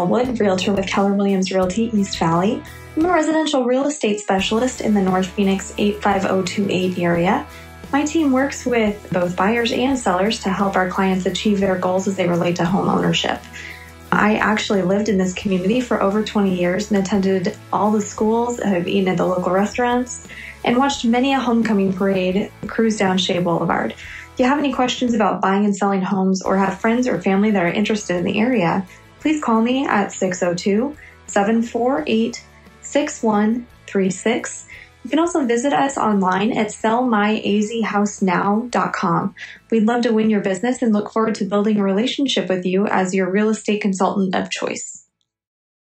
Elwood, realtor with Keller Williams Realty East Valley. I'm a residential real estate specialist in the North Phoenix 85028 area. My team works with both buyers and sellers to help our clients achieve their goals as they relate to home ownership. I actually lived in this community for over 20 years and attended all the schools, have eaten at the local restaurants, and watched many a homecoming parade cruise down Shea Boulevard. If you have any questions about buying and selling homes or have friends or family that are interested in the area, please call me at 602-748-6136. You can also visit us online at sellmyazhousenow.com. We'd love to win your business and look forward to building a relationship with you as your real estate consultant of choice.